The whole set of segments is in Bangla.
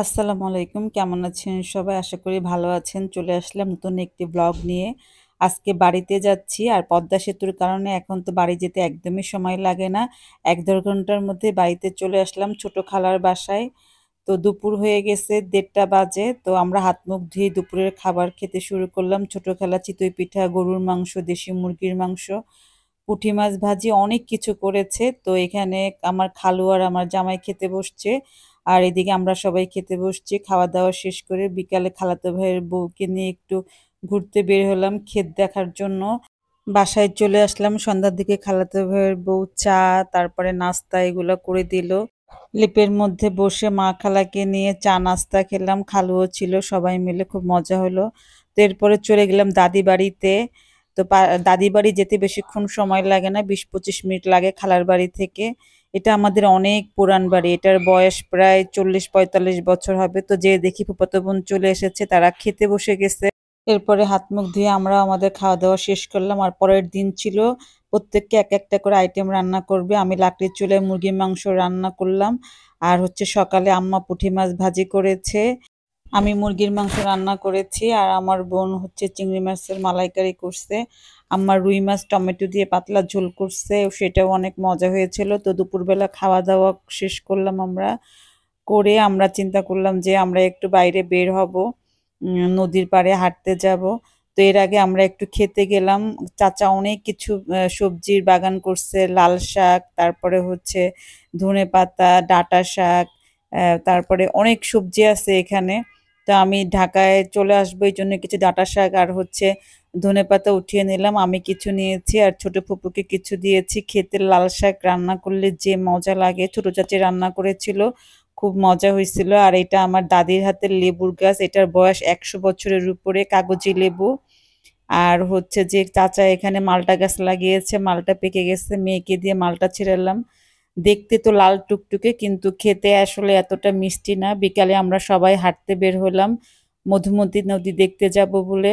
আসসালামু আলাইকুম। কেমন আছেন সবাই? আশা করি ভালো আছেন। চলে আসলাম নতুন একটি ব্লগ নিয়ে। আজকে বাড়িতে যাচ্ছি আর পদ্মা সেতুর কারণে এখন তো বাড়ি যেতে একদমই সময় লাগে না। ১-১.৫ ঘন্টার মধ্যে বাড়িতে চলে আসলাম ছোট খালার বাসায়। তো দুপুর হয়ে গেছে ১:৩০ বাজে। তো আমরা হাত মুখ ধুয়ে দুপুরের খাবার খেতে শুরু করলাম। ছোট খালা চিতই পিঠা, গরুর মাংস, দেশি মুরগির মাংস, পুঁটি মাছ ভাজি অনেক কিছু করেছে। তো এখানে আমার খালু আর আমার জামাই খেতে বসছে। আর এদিকে আমরা সবাই খেতে বসছি। খাওয়া-দাওয়া শেষ করে বিকালে খালাতো ভাইয়ের বউকে নিয়ে একটু ঘুরতে বের হলাম ক্ষেত দেখার জন্য। বাসায় চলে আসলাম সন্ধ্যার দিকে খালাতো ভাইয়ের বউ চা, তারপরে নাস্তা এগুলো করে দিল। লেপের মধ্যে বসে মা খালাকে নিয়ে চা নাস্তা খেলাম। খালুও ছিল, সবাই মিলে খুব মজা হলো। তো এরপরে চলে গেলাম দাদি বাড়িতে। তো দাদি বাড়ি যেতে বেশিক্ষণ সময় লাগে না, ২০-২৫ মিনিট লাগে খালার বাড়ি থেকে। এটা আমাদের অনেক পুরান বাড়ি, এটার বয়স প্রায় ৪০-৪৫ বছর হবে। তো যে দেখি ফুফাতো বোন চলে এসেছে, তারা খেতে বসে গেছে। এরপরে হাত মুখ ধুয়ে আমরা আমাদের খাওয়া দাওয়া শেষ করলাম। আর পরের দিন ছিল প্রত্যেককে এক একটা করে আইটেম রান্না করবে। আমি লাকড়ির চুলায় মুরগির মাংস রান্না করলাম। আর হচ্ছে সকালে আম্মা পুঁটি মাছ ভাজি করেছে, আমি মুরগির মাংস রান্না করেছি, আর আমার বোন হচ্ছে চিংড়ি মাছের মালাইকারি করছে। আমার রুই মাছ টমেটো দিয়ে পাতলা ঝোল করছে, সেটাও অনেক মজা হয়েছিল। তো দুপুরবেলা খাওয়া দাওয়া শেষ করলাম আমরা, করে আমরা চিন্তা করলাম যে আমরা একটু বাইরে বের হব, নদীর পাড়ে হাঁটতে যাব। তো এর আগে আমরা একটু খেতে গেলাম। চাচা অনেক কিছু সবজির বাগান করছে, লাল শাক, তারপরে হচ্ছে ধনেপাতা, ডাঁটা শাক, তারপরে অনেক সবজি আছে এখানে। তো আমি ঢাকায় চলে আসবো এই জন্য কিছু ডাঁটা শাক আর হচ্ছে ধনেপাতা উঠিয়ে নিলাম। আমি কিছু নিয়েছি আর ছোট ফুপুকে কিছু দিয়েছি। খেতে লাল শাক রান্না করলে যে মজা লাগে, ছোট চাচি রান্না করেছিল, খুব মজা হয়েছিল। আর এটা আমার দাদির হাতের লেবুর গাছ, এটার বয়স ১০০ বছরের উপরে, কাগজি লেবু। আর হচ্ছে যে চাচা এখানে মালটা গাছ লাগিয়েছে, মালটা পেকে গেছে, মেয়েকে দিয়ে মালটা ছিঁড়ালাম। দেখতে তো লাল টুকটুকে, কিন্তু খেতে আসলে এতটা মিষ্টি না। বিকালে আমরা সবাই হাঁটতে বের হলাম মধুমতি নদী দেখতে যাব বলে।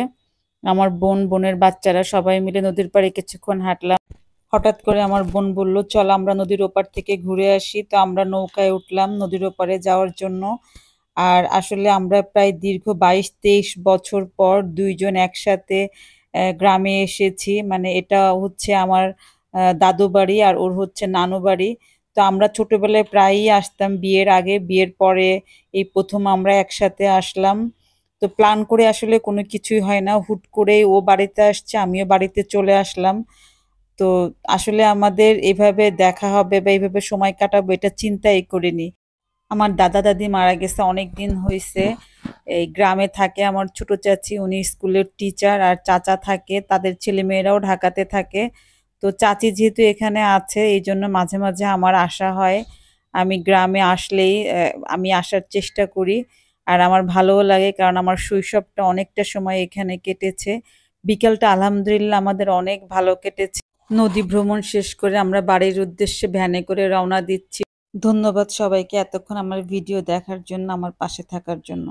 আমার বোন, বোনের বাচ্চারা সবাই মিলে নদীর পাড়ে কিছুক্ষণ হাঁটলাম। হঠাৎ করে আমার বোন বলল, চল আমরা নদীর ওপার থেকে ঘুরে আসি। তো আমরা নৌকায় উঠলাম নদীর ওপারে যাওয়ার জন্য। আর আসলে আমরা প্রায় দীর্ঘ ২২-২৩ বছর পর দুইজন একসাথে গ্রামে এসেছি। মানে এটা হচ্ছে আমার দাদু বাড়ি আর ওর হচ্ছে নানু বাড়ি। তো আমরা ছোটবেলায় প্রায়ই আসতাম, বিয়ের আগে, বিয়ের পরে এই প্রথম আমরা একসাথে আসলাম। তো প্ল্যান করে আসলে কোনো কিছুই হয় না, হুট করেই ও বাড়িতে আসছে, আমিও বাড়িতে চলে আসলাম। তো আসলে আমাদের এভাবে দেখা হবে বা এইভাবে সময় কাটাবো এটা চিন্তাই করিনি। আমার দাদা দাদি মারা গেছে অনেক দিন হয়েছে। এই গ্রামে থাকে আমার ছোট চাচি, উনি স্কুলের টিচার, আর চাচা থাকে, তাদের ছেলে মেয়েরাও ঢাকাতে থাকে। তো চাচি যেহেতু এখানে আছে, এই জন্য মাঝে মাঝে আমার আসা হয়। আমি গ্রামে আসলেই আমি আসার চেষ্টা করি। আর আমার ভালোও লাগে, কারণ আমার শৈশবটা অনেকটা সময় এখানে কেটেছে। বিকেলটা আলহামদুলিল্লাহ আমাদের অনেক ভালো কেটেছে। নদী ভ্রমণ শেষ করে আমরা বাড়ির উদ্দেশ্যে ভ্যানে করে রওনা দিচ্ছি। ধন্যবাদ সবাইকে এতক্ষণ আমার ভিডিও দেখার জন্য, আমার পাশে থাকার জন্য।